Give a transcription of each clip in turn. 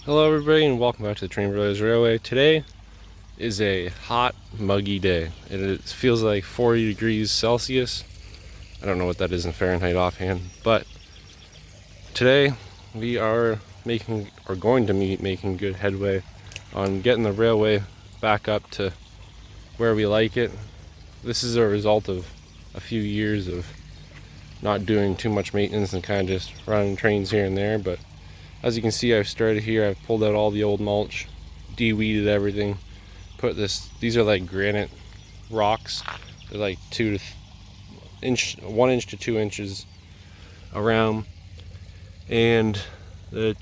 Hello everybody and welcome back to the Train Brothers Railway. Today is a hot, muggy day. It feels like 40 degrees Celsius. I don't know what that is in Fahrenheit offhand, but today we are going to be making good headway on getting the railway back up to where we like it. This is a result of a few years of not doing too much maintenance and kind of just running trains here and there, but as you can see, I've started here. I've pulled out all the old mulch, de-weeded everything, these are like granite rocks. They're like 1 inch to 2 inches around, and the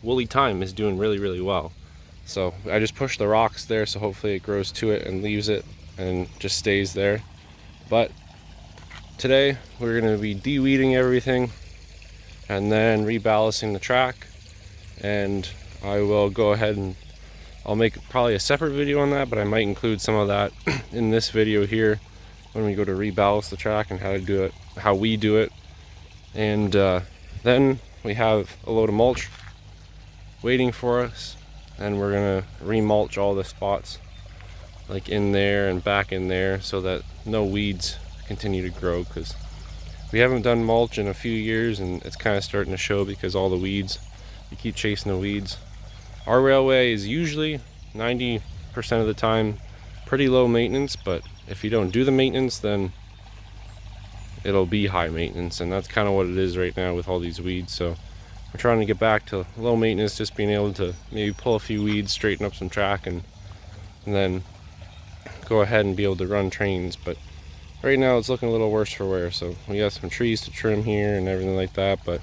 woolly thyme is doing really well. So I just pushed the rocks there, so hopefully it grows to it and leaves it and just stays there. But today we're going to be de-weeding everything and then reballasting the track, and I will go ahead and I'll make probably a separate video on that, but I might include some of that in this video here when we go to reballast the track and how to do it, how we do it. And then we have a load of mulch waiting for us, and we're gonna remulch all the spots like in there and back in there so that no weeds continue to grow, because we haven't done mulch in a few years and it's kind of starting to show because all the weeds, you keep chasing the weeds. Our railway is usually 90% of the time pretty low maintenance, but if you don't do the maintenance then it'll be high maintenance, and that's kind of what it is right now with all these weeds. So we're trying to get back to low maintenance, just being able to maybe pull a few weeds, straighten up some track, and then go ahead and be able to run trains. But right now it's looking a little worse for wear, so we got some trees to trim here and everything like that, but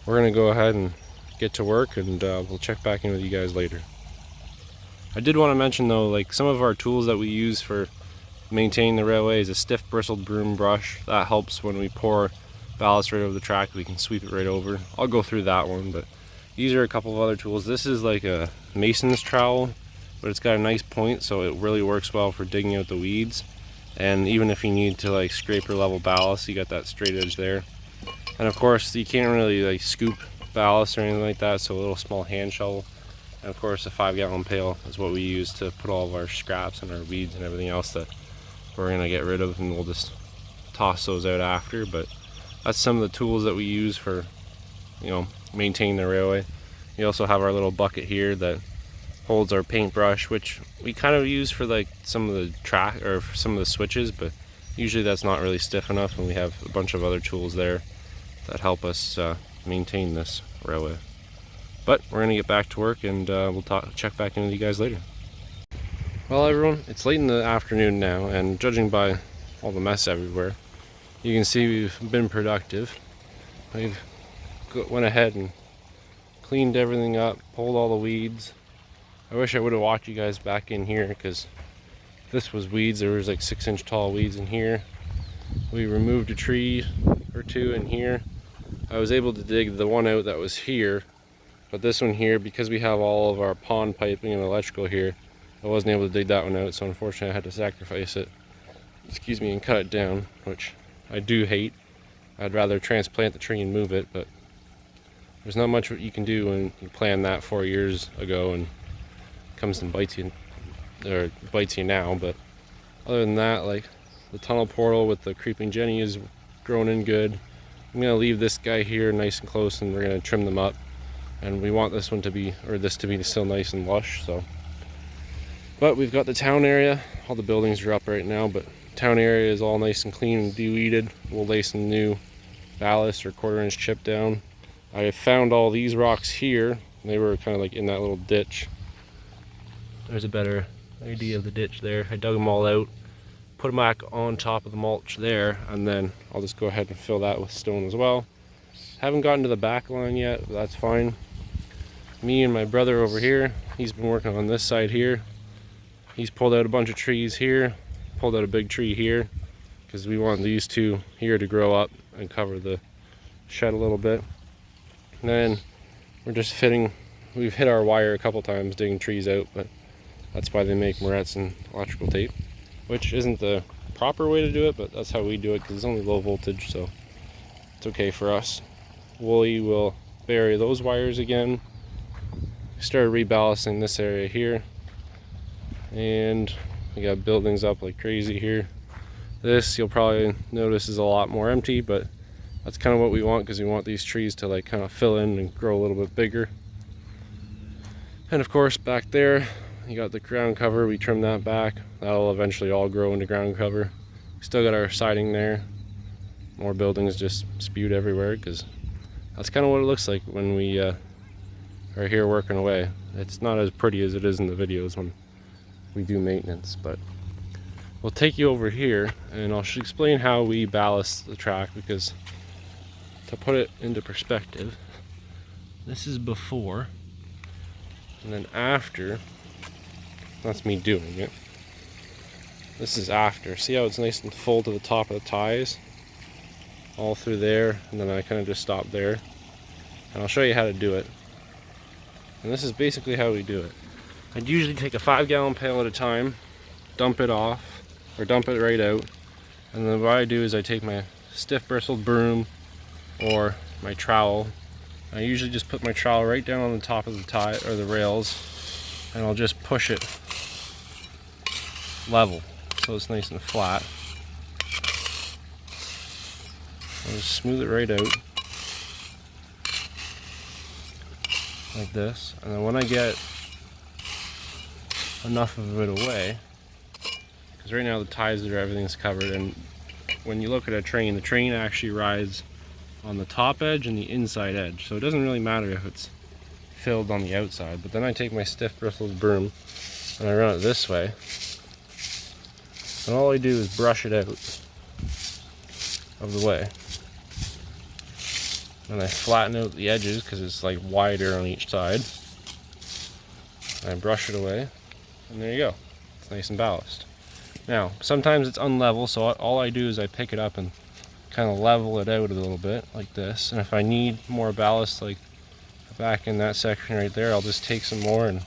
we're gonna go ahead and get to work, and we'll check back in with you guys later. I did want to mention though, like some of our tools that we use for maintaining the railway is a stiff bristled broom brush. That helps when we pour ballast right over the track, we can sweep it right over. I'll go through that one, but these are a couple of other tools. This is like a mason's trowel, but it's got a nice point, so it really works well for digging out the weeds. And even if you need to like scrape or level ballast, you got that straight edge there. And of course you can't really like scoop ballast or anything like that, so a little small hand shovel, and of course a 5-gallon pail is what we use to put all of our scraps and our weeds and everything else that we're gonna get rid of, and we'll just toss those out after. But that's some of the tools that we use for, maintaining the railway. We also have our little bucket here that holds our paintbrush, which we kind of use for like some of the track or for some of the switches, but usually that's not really stiff enough, and we have a bunch of other tools there that help us maintain this railway. But we're gonna get back to work, and we'll check back in with you guys later. Well everyone, it's late in the afternoon now, and judging by all the mess everywhere, you can see we've been productive. We've went ahead and cleaned everything up, pulled all the weeds. I wish I would have walked you guys back in here, because this was weeds. There was like 6-inch tall weeds in here. We removed a tree or two in here. I was able to dig the one out that was here, but this one here, because we have all of our pond piping and electrical here, I wasn't able to dig that one out, so unfortunately I had to sacrifice it, and cut it down, which I do hate. I'd rather transplant the tree and move it, but there's not much what you can do when you planned that 4 years ago and comes and bites you now. But other than that, like the tunnel portal with the creeping Jenny is growing in good. I'm gonna leave this guy here nice and close, and we're gonna trim them up, and we want this to be still nice and lush. So, but we've got the town area. All the buildings are up right now, but town area is all nice and clean and de-weeded. We'll lay some new ballast or 1/4-inch chip down. I found all these rocks here. They were kind of like in that little ditch. There's a better idea of the ditch there. I dug them all out, put them back on top of the mulch there, and then I'll just go ahead and fill that with stone as well. Haven't gotten to the back line yet, but that's fine. Me and my brother over here, he's been working on this side here. He's pulled out a bunch of trees here, pulled out a big tree here, because we want these two here to grow up and cover the shed a little bit. And then we're just we've hit our wire a couple times digging trees out, but that's why they make morettes and electrical tape, which isn't the proper way to do it, but that's how we do it, because it's only low voltage, so it's okay for us. Wooly will bury those wires again. Started reballasting this area here, and we got buildings up like crazy here. This you'll probably notice is a lot more empty, but that's kind of what we want, because we want these trees to like kind of fill in and grow a little bit bigger. And of course back there you got the ground cover. We trimmed that back. That'll eventually all grow into ground cover. We still got our siding there. More buildings just spewed everywhere, because that's kind of what it looks like when we are here working away. It's not as pretty as it is in the videos when we do maintenance, but we'll take you over here and I'll explain how we ballast the track, because to put it into perspective, this is before, and then after. That's me doing it. This is after. See how it's nice and full to the top of the ties? All through there, and then I kind of just stop there. And I'll show you how to do it. And this is basically how we do it. I'd usually take a 5-gallon pail at a time, dump it off, or dump it right out. And then what I do is I take my stiff bristled broom or my trowel. I usually just put my trowel right down on the top of the tie or the rails, and I'll just push it level so it's nice and flat. I'll just smooth it right out like this, and then when I get enough of it away, because right now the ties there, everything's covered, and when you look at a train, the train actually rides on the top edge and the inside edge, so it doesn't really matter if it's filled on the outside. But then I take my stiff bristled broom and I run it this way, and all I do is brush it out of the way, and I flatten out the edges because it's like wider on each side. And I brush it away, and there you go. It's nice and balanced. Now sometimes it's unlevel, so all I do is I pick it up and kind of level it out a little bit like this, and if I need more ballast like back in that section right there, I'll just take some more and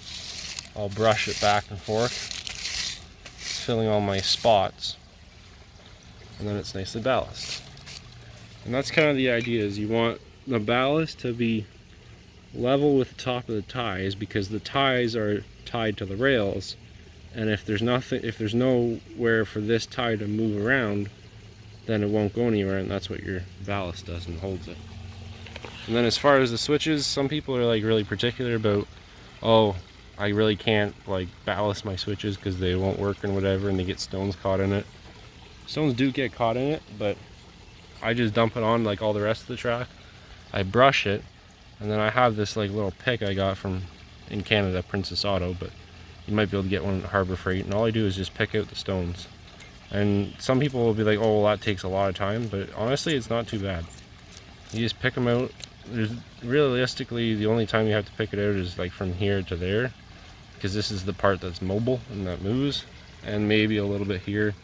I'll brush it back and forth, filling all my spots, and then it's nicely balanced. And that's kind of the idea, is you want the ballast to be level with the top of the ties, because the ties are tied to the rails, and if there's nowhere for this tie to move around, then it won't go anywhere, and that's what your ballast does and holds it. And then as far as the switches, some people are like really particular about, oh, I really can't like ballast my switches because they won't work and whatever, and they get stones caught in it. Stones do get caught in it, but I just dump it on like all the rest of the track. I brush it, and then I have this like little pick I got from, in Canada, Princess Auto, but you might be able to get one at Harbor Freight, and all I do is just pick out the stones. And some people will be like, oh, well, that takes a lot of time, but honestly it's not too bad. You just pick them out. Realistically, the only time you have to pick it out is like from here to there, because this is the part that's mobile and that moves, and maybe a little bit here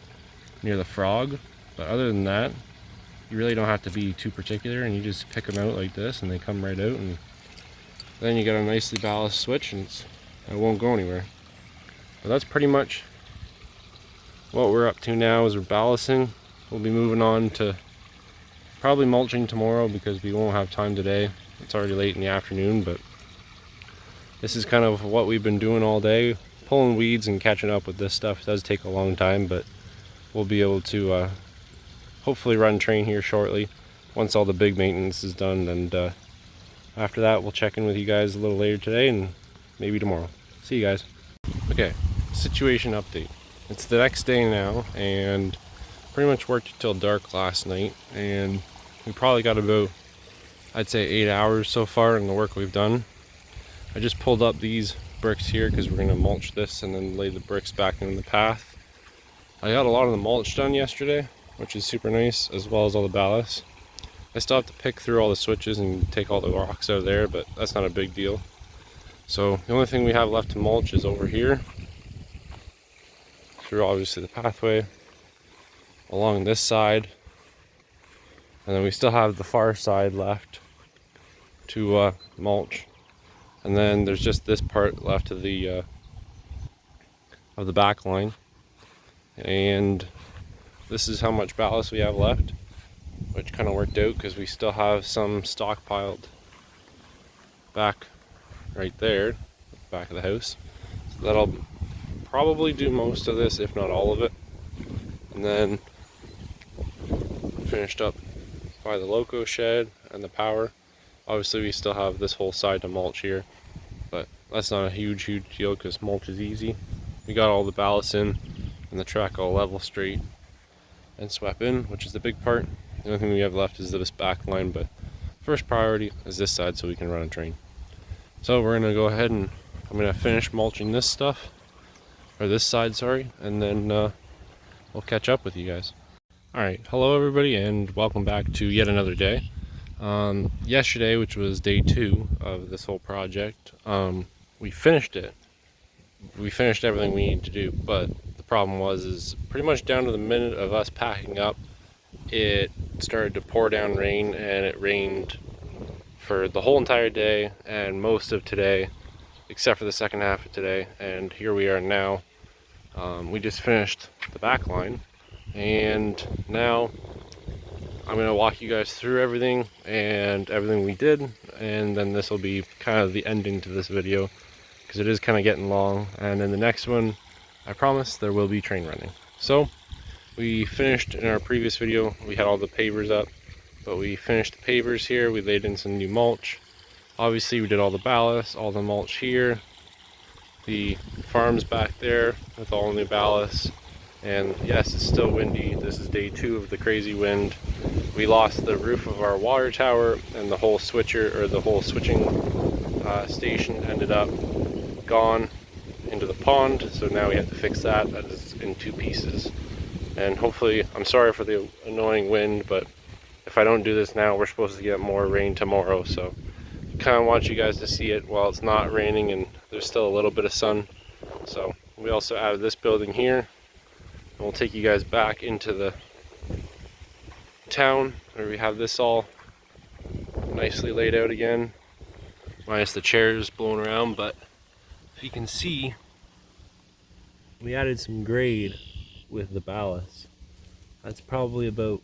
near the frog. But other than that, you really don't have to be too particular, and you just pick them out like this and they come right out, and then you got a nicely balanced switch, and it won't go anywhere. But that's pretty much what we're up to now, is we're ballasting. We'll be moving on to probably mulching tomorrow, because we won't have time today. It's already late in the afternoon, but this is kind of what we've been doing all day. Pulling weeds and catching up with this stuff does take a long time, but we'll be able to hopefully run train here shortly once all the big maintenance is done, and after that we'll check in with you guys a little later today and maybe tomorrow. See you guys. Okay, situation update. It's the next day now, and pretty much worked until dark last night, and we probably got about, I'd say, 8 hours so far in the work we've done. I just pulled up these bricks here because we're going to mulch this and then lay the bricks back in the path. I got a lot of the mulch done yesterday, which is super nice, as well as all the ballast. I still have to pick through all the switches and take all the rocks out of there, but that's not a big deal. So the only thing we have left to mulch is over here, through obviously the pathway, along this side, and then we still have the far side left to mulch, and then there's just this part left of the back line, and this is how much ballast we have left. which kind of worked out because we still have some stockpiled back right there, back of the house. So that'll probably do most of this, if not all of it. And then finished up by the loco shed and the power. Obviously we still have this whole side to mulch here, but that's not a huge deal because mulch is easy. We got all the ballast in and the track all level, straight, and swept in, which is the big part. The only thing we have left is this back line, but first priority is this side so we can run a train. So we're gonna go ahead and I'm gonna finish mulching this stuff, or this side, sorry, and then we'll catch up with you guys. Alright, hello everybody and welcome back to yet another day. Yesterday, which was day 2 of this whole project, we finished it. We finished everything we needed to do, but the problem is pretty much down to the minute of us packing up, it started to pour down rain, and it rained for the whole entire day and most of today, except for the second half of today. And here we are now. We just finished the back line, and now I'm going to walk you guys through everything we did, and then this will be kind of the ending to this video because it is kind of getting long. And in the next one, I promise there will be train running. So we finished in our previous video, we had all the pavers up, but we finished the pavers here. We laid in some new mulch. Obviously we did all the ballast, all the mulch here, the farms back there with all new ballast. And yes, it's still windy. This is day 2 of the crazy wind. We lost the roof of our water tower, and the whole switcher, or the whole switching station, ended up gone into the pond. So now we have to fix that. That is in 2 pieces. And hopefully, I'm sorry for the annoying wind, but if I don't do this now, we're supposed to get more rain tomorrow. So kind of want you guys to see it while it's not raining and there's still a little bit of sun. So we also added this building here. We'll take you guys back into the town where we have this all nicely laid out again, minus the chairs blowing around. But if you can see, we added some grade with the ballast. That's probably about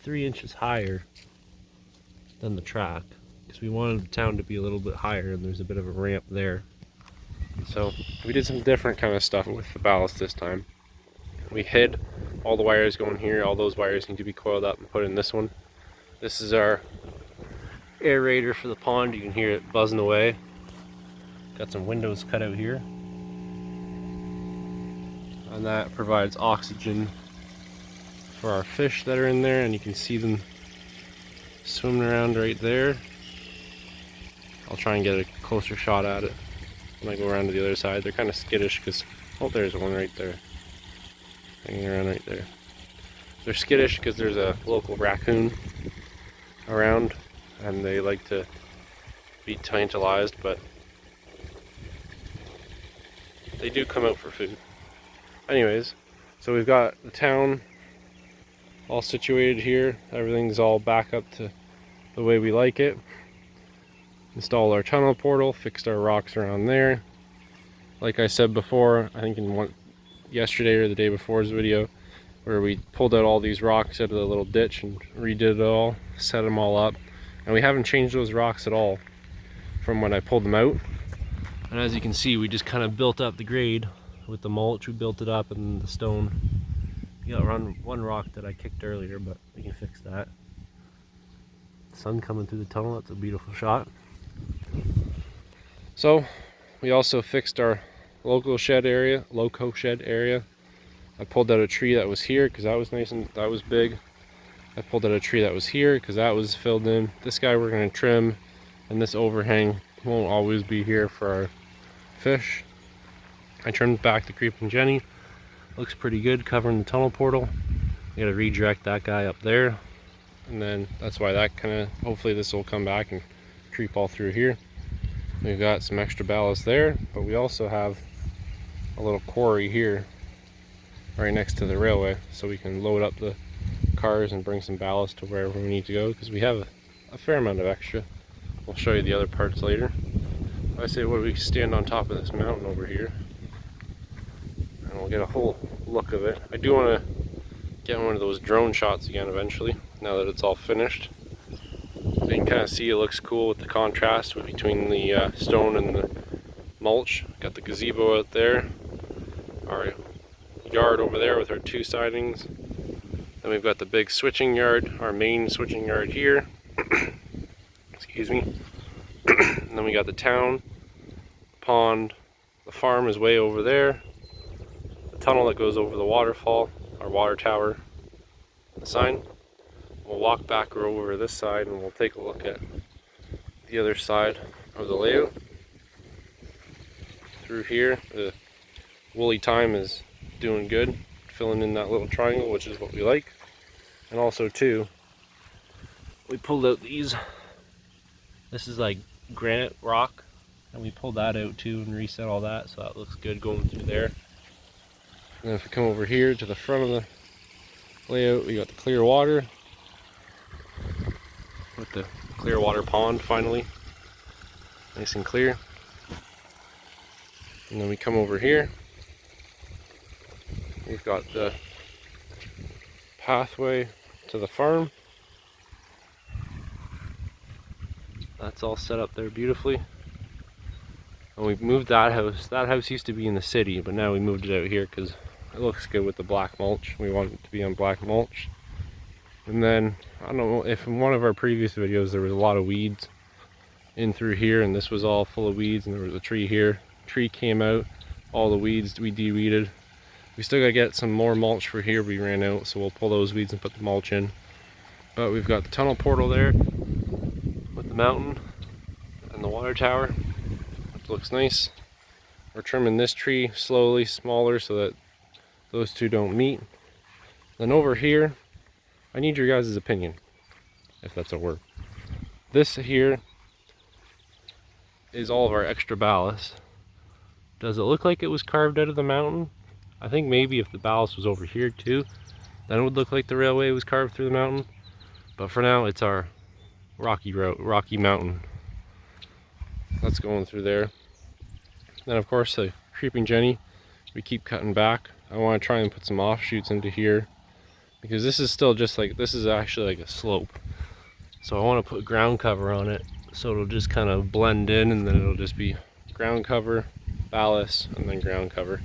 3 inches higher than the track because we wanted the town to be a little bit higher, and there's a bit of a ramp there. So we did some different kind of stuff with the ballast this time. We hid all the wires going here. All those wires need to be coiled up and put in this one. This is our aerator for the pond. You can hear it buzzing away. Got some windows cut out here. And that provides oxygen for our fish that are in there, and you can see them swimming around right there. I'll try and get a closer shot at it when I go around to the other side. They're kind of skittish because, oh, there's one right there. Hanging around right there. They're skittish because there's a local raccoon around and they like to be tantalized, but they do come out for food. Anyways, so we've got the town all situated here. Everything's all back up to the way we like it. Installed our tunnel portal, fixed our rocks around there. Like I said before, I think in yesterday or the day before's video, where we pulled out all these rocks out of the little ditch and redid it all, set them all up, and we haven't changed those rocks at all from when I pulled them out. And as you can see, we just kind of built up the grade with the mulch. We built it up, and the stone. You got one rock that I kicked earlier, but we can fix that. Sun coming through the tunnel, that's a beautiful shot. So we also fixed our loco shed area. I pulled out a tree that was here because that was nice and that was big. I pulled out a tree that was here because that was filled in. This guy we're going to trim, and this overhang won't always be here for our fish. I trimmed back the creeping Jenny. Looks pretty good covering the tunnel portal. I got to redirect that guy up there, and then that's why that kind of, hopefully this will come back and creep all through here. We've got some extra ballast there, but we also have a little quarry here right next to the railway, so we can load up the cars and bring some ballast to wherever we need to go, because we have a fair amount of extra. We'll show you the other parts later. I say, what, we stand on top of this mountain over here and we'll get a whole look of it. I do want to getting one of those drone shots again eventually, now that it's all finished. You can kind of see it looks cool with the contrast between the stone and the mulch. Got the gazebo out there, our yard over there with our 2 sidings. Then we've got the big switching yard, our main switching yard here. Excuse me. And then we got the town, pond, the farm is way over there. The tunnel that goes over the waterfall, our water tower, the sign. We'll walk back over this side and we'll take a look at the other side of the layout. Through here, the woolly thyme is doing good, filling in that little triangle, which is what we like. And also too, we pulled out these, this is like granite rock, and we pulled that out too and reset all that, so that looks good going through there. And then if we come over here to the front of the layout, we got the clear water with the clear water pond finally, nice and clear. And then we come over here, we've got the pathway to the farm. That's all set up there beautifully. And we've moved that house. That house used to be in the city, but now we moved it out here because it looks good with the black mulch. We want it to be on black mulch. And then, I don't know if in one of our previous videos there was a lot of weeds in through here, and this was all full of weeds, and there was a tree here. Tree came out, all the weeds we de-weeded. We still gotta get some more mulch for here, we ran out, so we'll pull those weeds and put the mulch in. But we've got the tunnel portal there with the mountain and the water tower, which looks nice. We're trimming this tree slowly, smaller, so that those two don't meet. Then over here, I need your guys' opinion, if that's a word. This here is all of our extra ballast. Does it look like it was carved out of the mountain? I think maybe if the ballast was over here too, then it would look like the railway was carved through the mountain. But for now, it's our rocky road, rocky mountain that's going through there. Then of course the creeping Jenny, we keep cutting back. I want to try and put some offshoots into here, because this is still just like, this is actually like a slope. So I want to put ground cover on it, so it'll just kind of blend in, and then it'll just be ground cover, ballast, and then ground cover.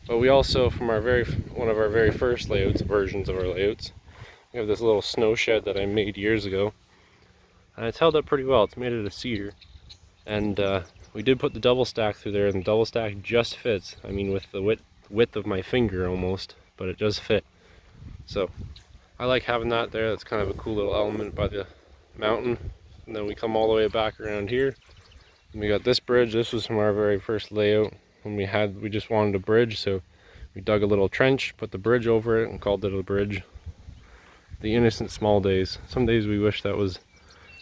But we also, from our one of our very first layouts, versions of our layouts, we have this little snow shed that I made years ago, and it's held up pretty well. It's made out of cedar, and we did put the double stack through there, and the double stack just fits. I mean, with the width of my finger almost, but it does fit. So I like having that there. That's kind of a cool little element by the mountain. And then we come all the way back around here, and we got this bridge. This was from our very first layout when we just wanted a bridge, so we dug a little trench, put the bridge over it, and called it a bridge. The innocent small days. Some days we wish that was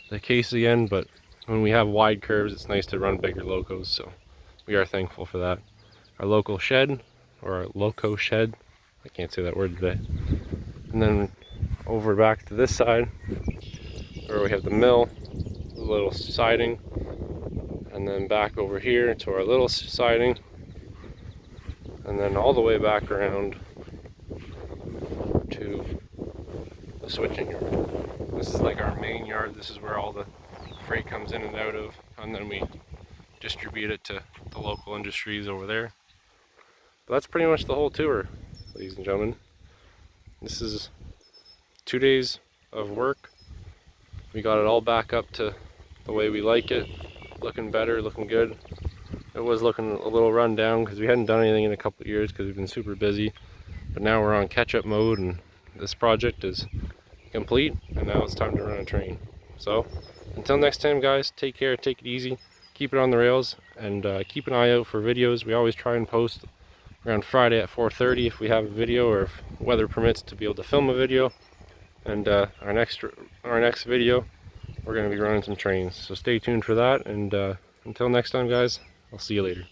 the case again, but when we have wide curves, it's nice to run bigger locos, so we are thankful for that. Our local shed, or our loco shed, I can't say that word today. And then over back to this side, where we have the mill, the little siding, and then back over here to our little siding, and then all the way back around to the switching yard. This is like our main yard. This is where all the freight comes in and out of, and then we distribute it to the local industries over there. But that's pretty much the whole tour, ladies and gentlemen. This is 2 days of work. We got it all back up to the way we like it, looking better, looking good. It was looking a little run down because we hadn't done anything in a couple of years because we've been super busy, but now we're on catch-up mode, and this project is complete, and now it's time to run a train. So until next time, guys, take care, take it easy, keep it on the rails, and keep an eye out for videos. We always try and post around Friday at 4:30 if we have a video, or if weather permits to be able to film a video. And our next video, we're going to be running some trains, so stay tuned for that. And until next time, guys, I'll see you later.